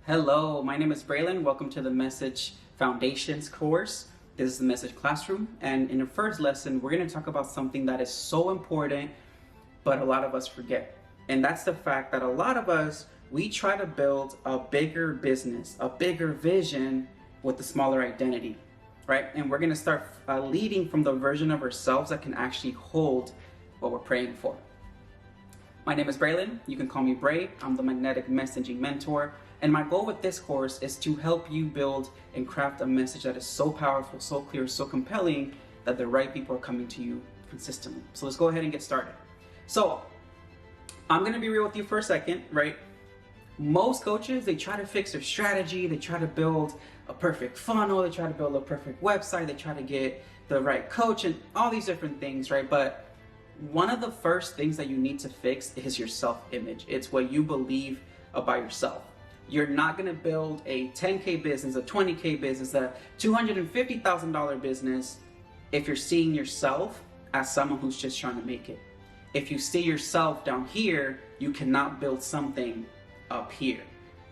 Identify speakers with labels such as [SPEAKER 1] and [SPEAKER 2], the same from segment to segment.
[SPEAKER 1] Hello, my name is Braylon. Welcome to the Message Foundations course. This is the Message Classroom, and in the first lesson, we're going to talk about something that is so important, but a lot of us forget. And that's the fact that a lot of us, we try to build a bigger business, a bigger vision with a smaller identity, right? And we're going to start leading from the version of ourselves that can actually hold what we're praying for. My name is Braylon. You can call me Bray. I'm the Magnetic Messaging Mentor. And my goal with this course is to help you build and craft a message that is so powerful, so clear, so compelling that the right people are coming to you consistently. So let's go ahead and get started. So I'm going to be real with you for a second, right? Most coaches, they try to fix their strategy. They try to build a perfect funnel. They try to build a perfect website. They try to get the right coach and all these different things, right? But one of the first things that you need to fix is your self-image. It's what you believe about yourself. You're not going to build a 10K business, a 20K business, a $250,000 business if you're seeing yourself as someone who's just trying to make it. If you see yourself down here, you cannot build something up here.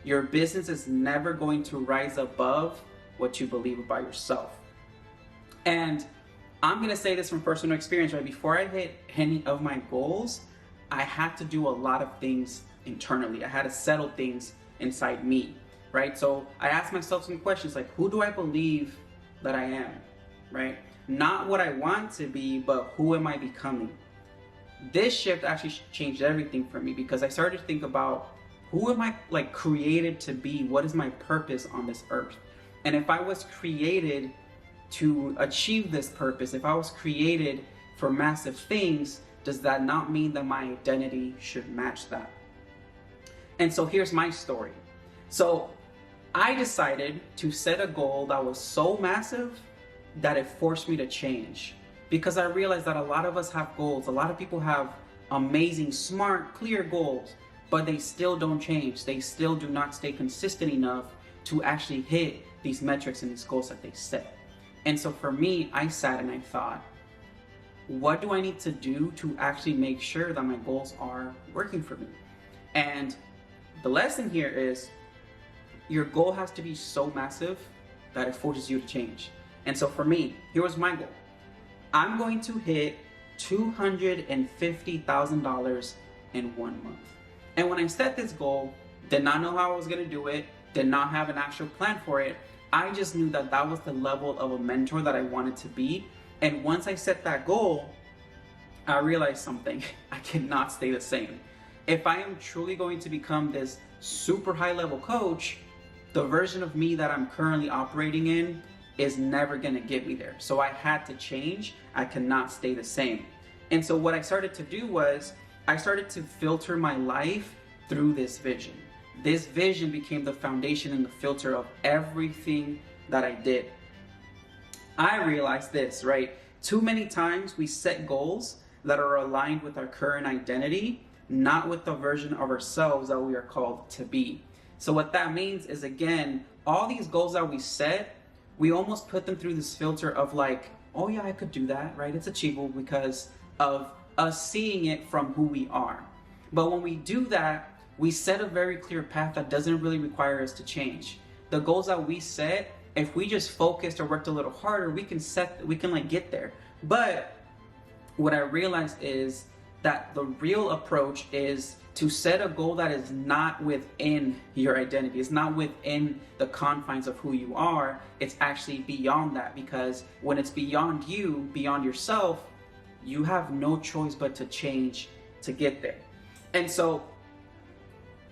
[SPEAKER 1] Your business is never going to rise above what you believe about yourself. And I'm going to say this from personal experience, right? Before I hit any of my goals, I had to do a lot of things internally. I had to settle things inside me, right? So I asked myself some questions like, who do I believe that I am, right? Not what I want to be, but who am I becoming? This shift actually changed everything for me because I started to think about who am I created to be? What is my purpose on this earth? And if I was created to achieve this purpose, if I was created for massive things, does that not mean that my identity should match that? And so here's my story. So I decided to set a goal that was so massive that it forced me to change, because I realized that a lot of us have goals. A lot of people have amazing, smart, clear goals, but they still don't change. They still do not stay consistent enough to actually hit these metrics and these goals that they set. And so for me, I sat and I thought, what do I need to do to actually make sure that my goals are working for me? And the lesson here is your goal has to be so massive that it forces you to change. And so for me, here was my goal. I'm going to hit $250,000 in 1 month. And when I set this goal, did not know how I was going to do it, did not have an actual plan for it. I just knew that that was the level of a mentor that I wanted to be. And once I set that goal, I realized something. I cannot stay the same. If I am truly going to become this super high level coach, the version of me that I'm currently operating in is never going to get me there. So I had to change. I cannot stay the same. And so what I started to do was I started to filter my life through this vision. This vision became the foundation and the filter of everything that I did. I realized this, right? Too many times we set goals that are aligned with our current identity, not with the version of ourselves that we are called to be. So what that means is, again, all these goals that we set, we almost put them through this filter of like, oh yeah, I could do that, right? It's achievable because of us seeing it from who we are. But when we do that, we set a very clear path that doesn't really require us to change. The goals that we set, if we just focused or worked a little harder, we can get there. But what I realized is that the real approach is to set a goal that is not within your identity. It's not within the confines of who you are. It's actually beyond that, because when it's beyond you, beyond yourself, you have no choice but to change to get there. And so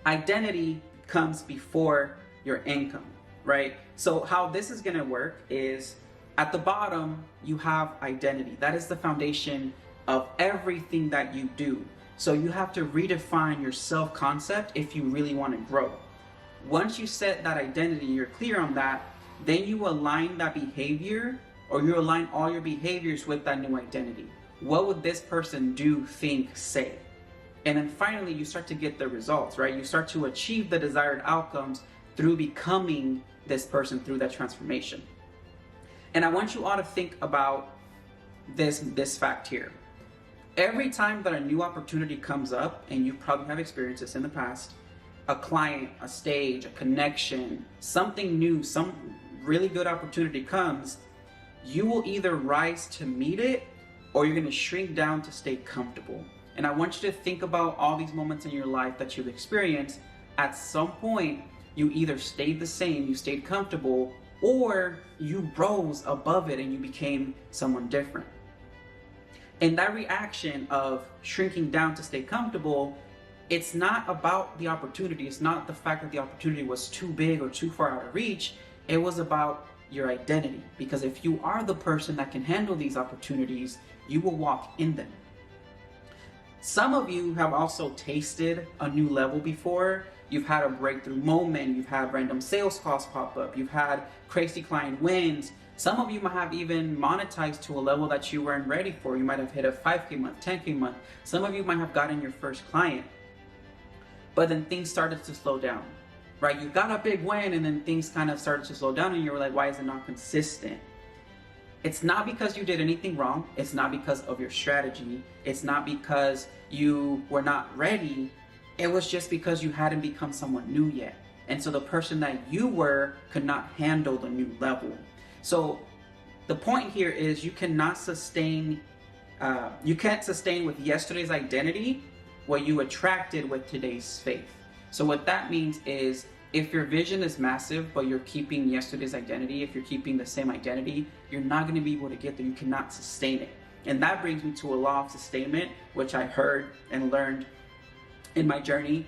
[SPEAKER 1] identity comes before your income, right? So how this is gonna work is at the bottom, you have identity. That is the foundation of everything that you do. So you have to redefine your self-concept if you really want to grow. Once you set that identity, you're clear on that, then you align that behavior, or you align all your behaviors with that new identity. What would this person do, think, say? And then finally, you start to get the results, right? You start to achieve the desired outcomes through becoming this person, through that transformation. And I want you all to think about this fact here. Every time that a new opportunity comes up, and you probably have experienced this in the past, a client, a stage, a connection, something new, some really good opportunity comes, you will either rise to meet it or you're going to shrink down to stay comfortable. And I want you to think about all these moments in your life that you've experienced. At some point, you either stayed the same, you stayed comfortable, or you rose above it and you became someone different. And that reaction of shrinking down to stay comfortable, it's not about the opportunity. It's not the fact that the opportunity was too big or too far out of reach. It was about your identity. Because if you are the person that can handle these opportunities, you will walk in them. Some of you have also tasted a new level before. You've had a breakthrough moment. You've had random sales calls pop up. You've had crazy client wins. Some of you might have even monetized to a level that you weren't ready for. You might have hit a 5K month, 10K month. Some of you might have gotten your first client. But then things started to slow down, right? You got a big win and then things kind of started to slow down and you were like, why is it not consistent? It's not because you did anything wrong. It's not because of your strategy. It's not because you were not ready. It was just because you hadn't become someone new yet. And so the person that you were could not handle the new level. So the point here is you cannot sustain, you can't sustain with yesterday's identity what you attracted with today's faith. So what that means is if your vision is massive, but you're keeping yesterday's identity, if you're keeping the same identity, you're not going to be able to get there. You cannot sustain it. And that brings me to a law of sustainment, which I heard and learned in my journey.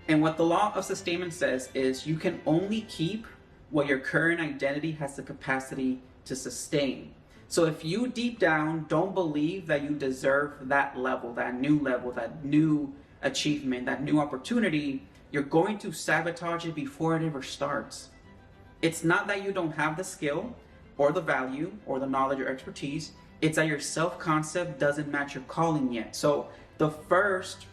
[SPEAKER 1] And what the law of sustainment says is you can only keep what your current identity has the capacity to sustain. So if you deep down don't believe that you deserve that level, that new achievement, that new opportunity, you're going to sabotage it before it ever starts. It's not that you don't have the skill or the value or the knowledge or expertise. It's that your self-concept doesn't match your calling yet. So the first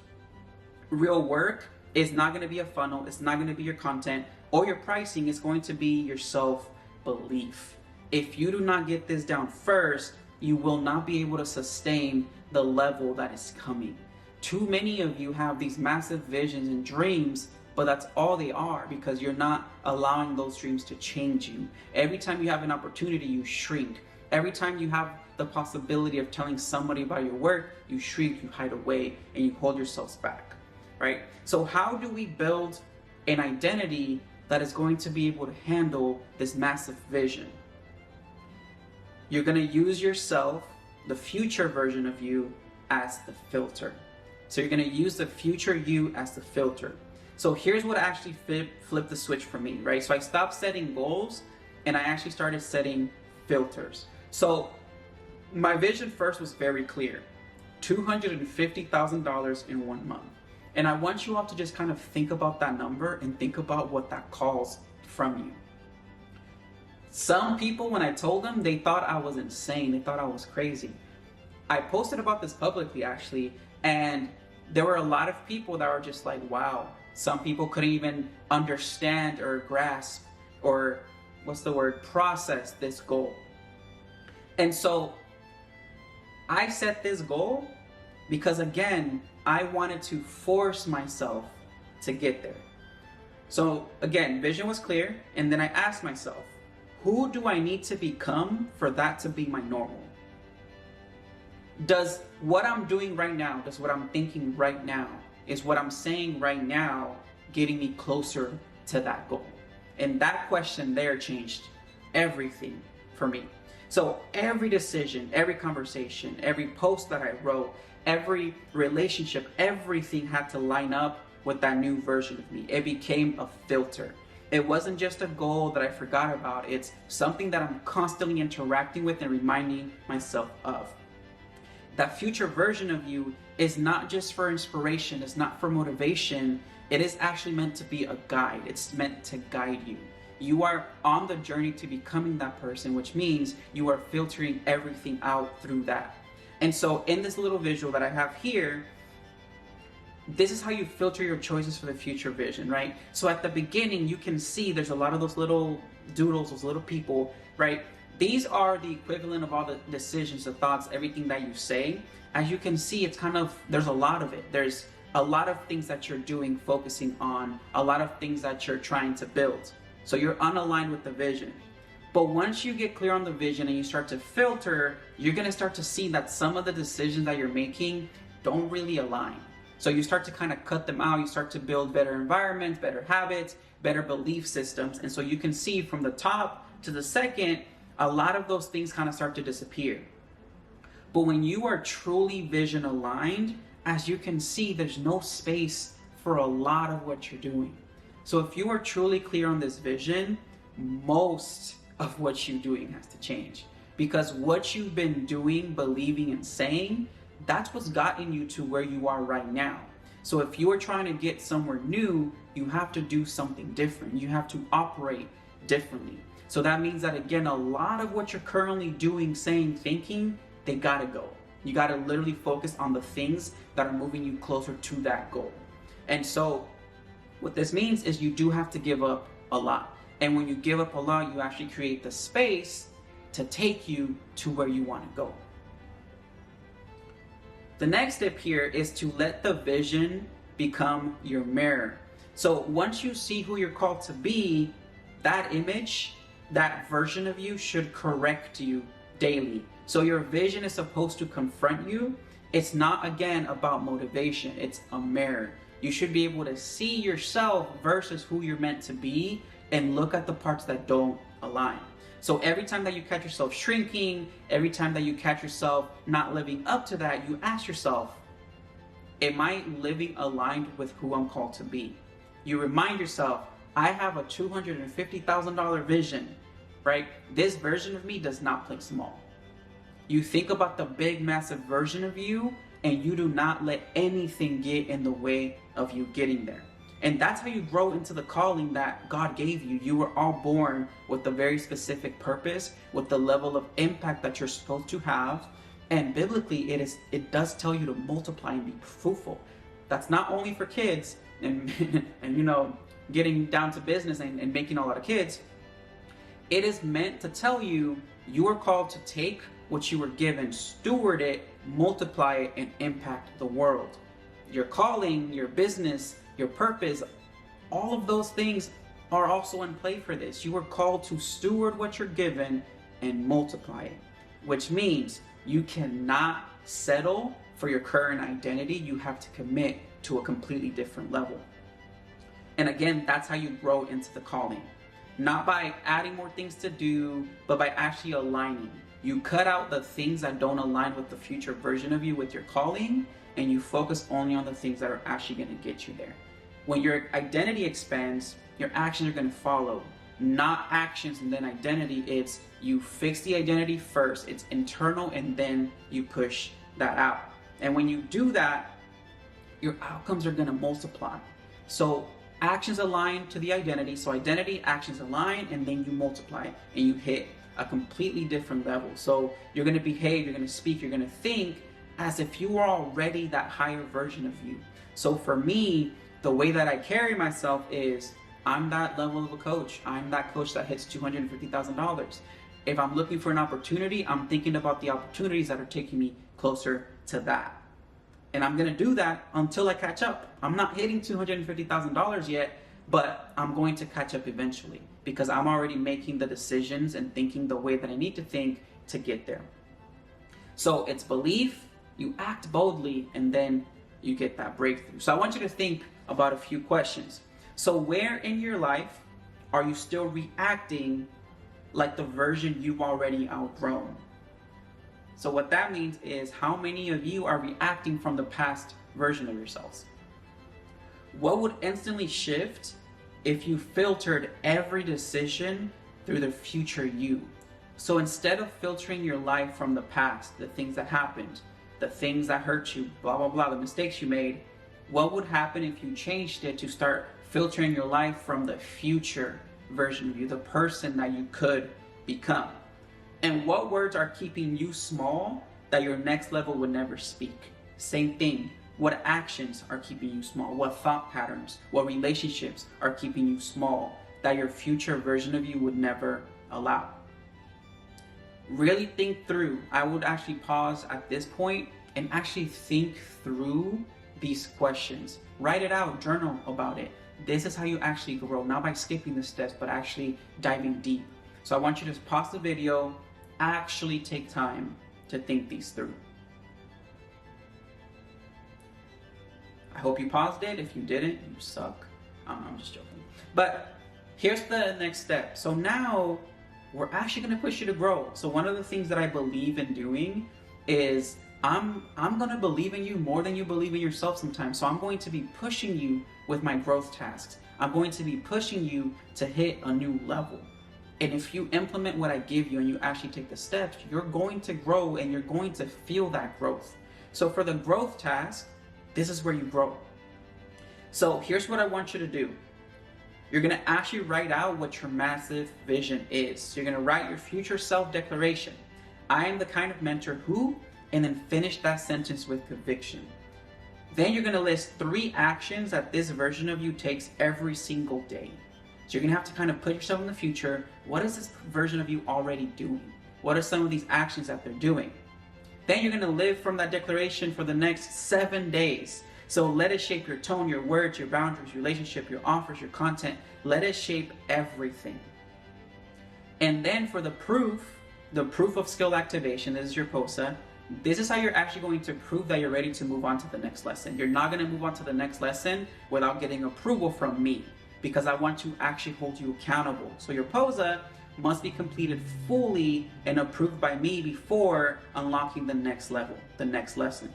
[SPEAKER 1] real work is not going to be a funnel. It's not going to be your content or your pricing. It's going to be your self-belief. If you do not get this down first, you will not be able to sustain the level that is coming. Too many of you have these massive visions and dreams, but that's all they are because you're not allowing those dreams to change you. Every time you have an opportunity, you shrink. Every time you have the possibility of telling somebody about your work, you shrink, you hide away, and you hold yourselves back, right? So how do we build an identity that is going to be able to handle this massive vision? You're going to use yourself, the future version of you, as the filter. So you're going to use the future you as the filter. So here's what actually flipped the switch for me, right? So I stopped setting goals and I actually started setting filters. So my vision first was very clear. $250,000 in 1 month. And I want you all to just kind of think about that number and think about what that calls from you. Some people, when I told them, they thought I was insane. They thought I was crazy. I posted about this publicly actually, and there were a lot of people that were just like, wow. Some people couldn't even understand or grasp or process this goal. And so I set this goal because again, I wanted to force myself to get there. So again, vision was clear, and then I asked myself, who do I need to become for that to be my normal? Does what I'm doing right now, does what I'm thinking right now, is what I'm saying right now getting me closer to that goal? And that question there changed everything for me. So every decision, every conversation, every post that I wrote, every relationship, everything had to line up with that new version of me. It became a filter. It wasn't just a goal that I forgot about. It's something that I'm constantly interacting with and reminding myself of. That future version of you is not just for inspiration. It's not for motivation. It is actually meant to be a guide. It's meant to guide you. You are on the journey to becoming that person, which means you are filtering everything out through that. And so in this little visual that I have here, this is how you filter your choices for the future vision, right? So at the beginning, you can see there's a lot of those little doodles, those little people, right? These are the equivalent of all the decisions, the thoughts, everything that you say. As you can see, it's kind of, there's a lot of it. There's a lot of things that you're doing, focusing on, a lot of things that you're trying to build. So you're unaligned with the vision. But once you get clear on the vision and you start to filter, you're going to start to see that some of the decisions that you're making don't really align. So you start to kind of cut them out. You start to build better environments, better habits, better belief systems. And so you can see from the top to the second, a lot of those things kind of start to disappear. But when you are truly vision aligned, as you can see, there's no space for a lot of what you're doing. So if you are truly clear on this vision, most of what you're doing has to change. Because what you've been doing, believing, and saying, that's what's gotten you to where you are right now. So if you are trying to get somewhere new, you have to do something different. You have to operate differently. So that means that, again, a lot of what you're currently doing, saying, thinking, they gotta go. You gotta literally focus on the things that are moving you closer to that goal. And so what this means is you do have to give up a lot. And when you give up a lot, you actually create the space to take you to where you want to go. The next step here is to let the vision become your mirror. So once you see who you're called to be, that image, that version of you should correct you daily. So your vision is supposed to confront you. It's not, again, about motivation. It's a mirror. You should be able to see yourself versus who you're meant to be and look at the parts that don't align. So every time that you catch yourself shrinking, every time that you catch yourself not living up to that, you ask yourself, am I living aligned with who I'm called to be? You remind yourself, I have a $250,000 vision, right? This version of me does not play small. You think about the big, massive version of you, and you do not let anything get in the way of you getting there. And that's how you grow into the calling that God gave you. You were all born with a very specific purpose, with the level of impact that you're supposed to have. And biblically, it does tell you to multiply and be fruitful. That's not only for kids and getting down to business and making a lot of kids. It is meant to tell you you are called to take what you were given, steward it, multiply it, and impact the world. Your calling, your business, your purpose, all of those things are also in play for this. You are called to steward what you're given and multiply it, which means you cannot settle for your current identity. You have to commit to a completely different level. And again, that's how you grow into the calling. Not by adding more things to do, but by actually aligning. You cut out the things that don't align with the future version of you with your calling, and you focus only on the things that are actually going to get you there. When your identity expands, your actions are going to follow. Not actions and then identity. It's you fix the identity first. It's internal, and then you push that out. And when you do that, your outcomes are going to multiply. So actions align to the identity. So identity, actions align, and then you multiply and you hit a completely different level. So you're going to behave, you're going to speak, you're going to think as if you were already that higher version of you. So for me, the way that I carry myself is I'm that level of a coach. I'm that coach that hits $250,000. If I'm looking for an opportunity, I'm thinking about the opportunities that are taking me closer to that. And I'm going to do that until I catch up. I'm not hitting $250,000 yet, but I'm going to catch up eventually because I'm already making the decisions and thinking the way that I need to think to get there. So it's belief, you act boldly, and then you get that breakthrough. So I want you to think about a few questions. So where in your life are you still reacting like the version you've already outgrown? So what that means is how many of you are reacting from the past version of yourselves? What would instantly shift if you filtered every decision through the future you? So instead of filtering your life from the past, the things that happened, the things that hurt you, blah, blah, blah, the mistakes you made, what would happen if you changed it to start filtering your life from the future version of you, the person that you could become? And what words are keeping you small that your next level would never speak? Same thing. What actions are keeping you small? What thought patterns, what relationships are keeping you small that your future version of you would never allow? Really think through. I would actually pause at this point and actually think through these questions. Write it out, journal about it. This is how you actually grow, not by skipping the steps, but actually diving deep. So I want you to pause the video, actually take time to think these through. I hope you paused it. If you didn't, you suck. I'm just joking. But here's the next step. So now we're actually going to push you to grow. So one of the things that I believe in doing is I'm going to believe in you more than you believe in yourself sometimes. So I'm going to be pushing you with my growth tasks. I'm going to be pushing you to hit a new level. And if you implement what I give you and you actually take the steps, you're going to grow and you're going to feel that growth. So for the growth task, this is where you grow. So here's what I want you to do. You're going to actually write out what your massive vision is. So you're going to write your future self declaration. I am the kind of mentor who, and then finish that sentence with conviction. Then you're going to list 3 actions that this version of you takes every single day. So you're going to have to kind of put yourself in the future. What is this version of you already doing? What are some of these actions that they're doing? Then you're going to live from that declaration for the next 7 days. So let it shape your tone, your words, your boundaries, your relationship, your offers, your content. Let it shape everything. And then for the proof of skill activation, this is your POSA. This is how you're actually going to prove that you're ready to move on to the next lesson. You're not going to move on to the next lesson without getting approval from me, because I want to actually hold you accountable. So your POSA must be completed fully and approved by me before unlocking the next level, the next lesson.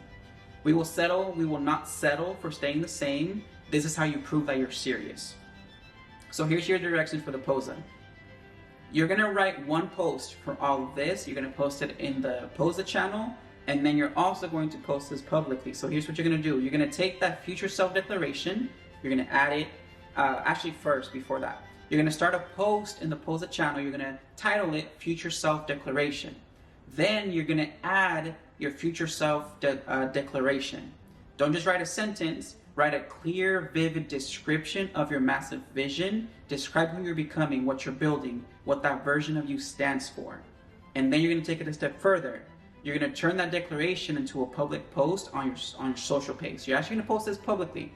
[SPEAKER 1] We will not settle for staying the same. This is how you prove that you're serious. So here's your directions for the POSA. You're gonna write one post for all of this. You're gonna post it in the POSA channel, and then you're also going to post this publicly. So here's what you're gonna do. You're gonna take that future self declaration, you're gonna add it, actually first, before that, you're gonna start a post in the POSA channel. You're gonna title it Future Self Declaration. Then you're gonna add your future self declaration. Don't just write a sentence, write a clear, vivid description of your massive vision. Describe who you're becoming, what you're building, what that version of you stands for. And then you're gonna take it a step further. You're gonna turn that declaration into a public post on your social page. So you're actually gonna post this publicly.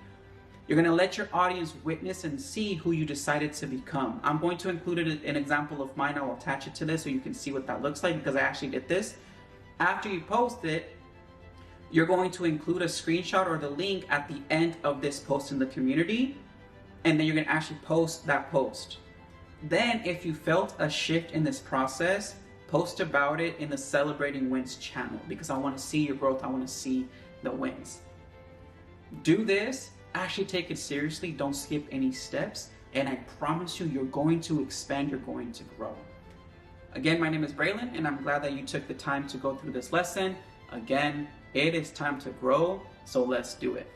[SPEAKER 1] You're gonna let your audience witness and see who you decided to become. I'm going to include an example of mine. I'll attach it to this so you can see what that looks like, because I actually did this. After you post it, you're going to include a screenshot or the link at the end of this post in the community, and then you're gonna actually post that post. Then if you felt a shift in this process, post about it in the Celebrating Wins channel, because I wanna see your growth, I wanna see the wins. Do this, actually take it seriously, don't skip any steps, and I promise you, you're going to expand, you're going to grow. Again, my name is Braylon, and I'm glad that you took the time to go through this lesson. Again, it is time to grow, so let's do it.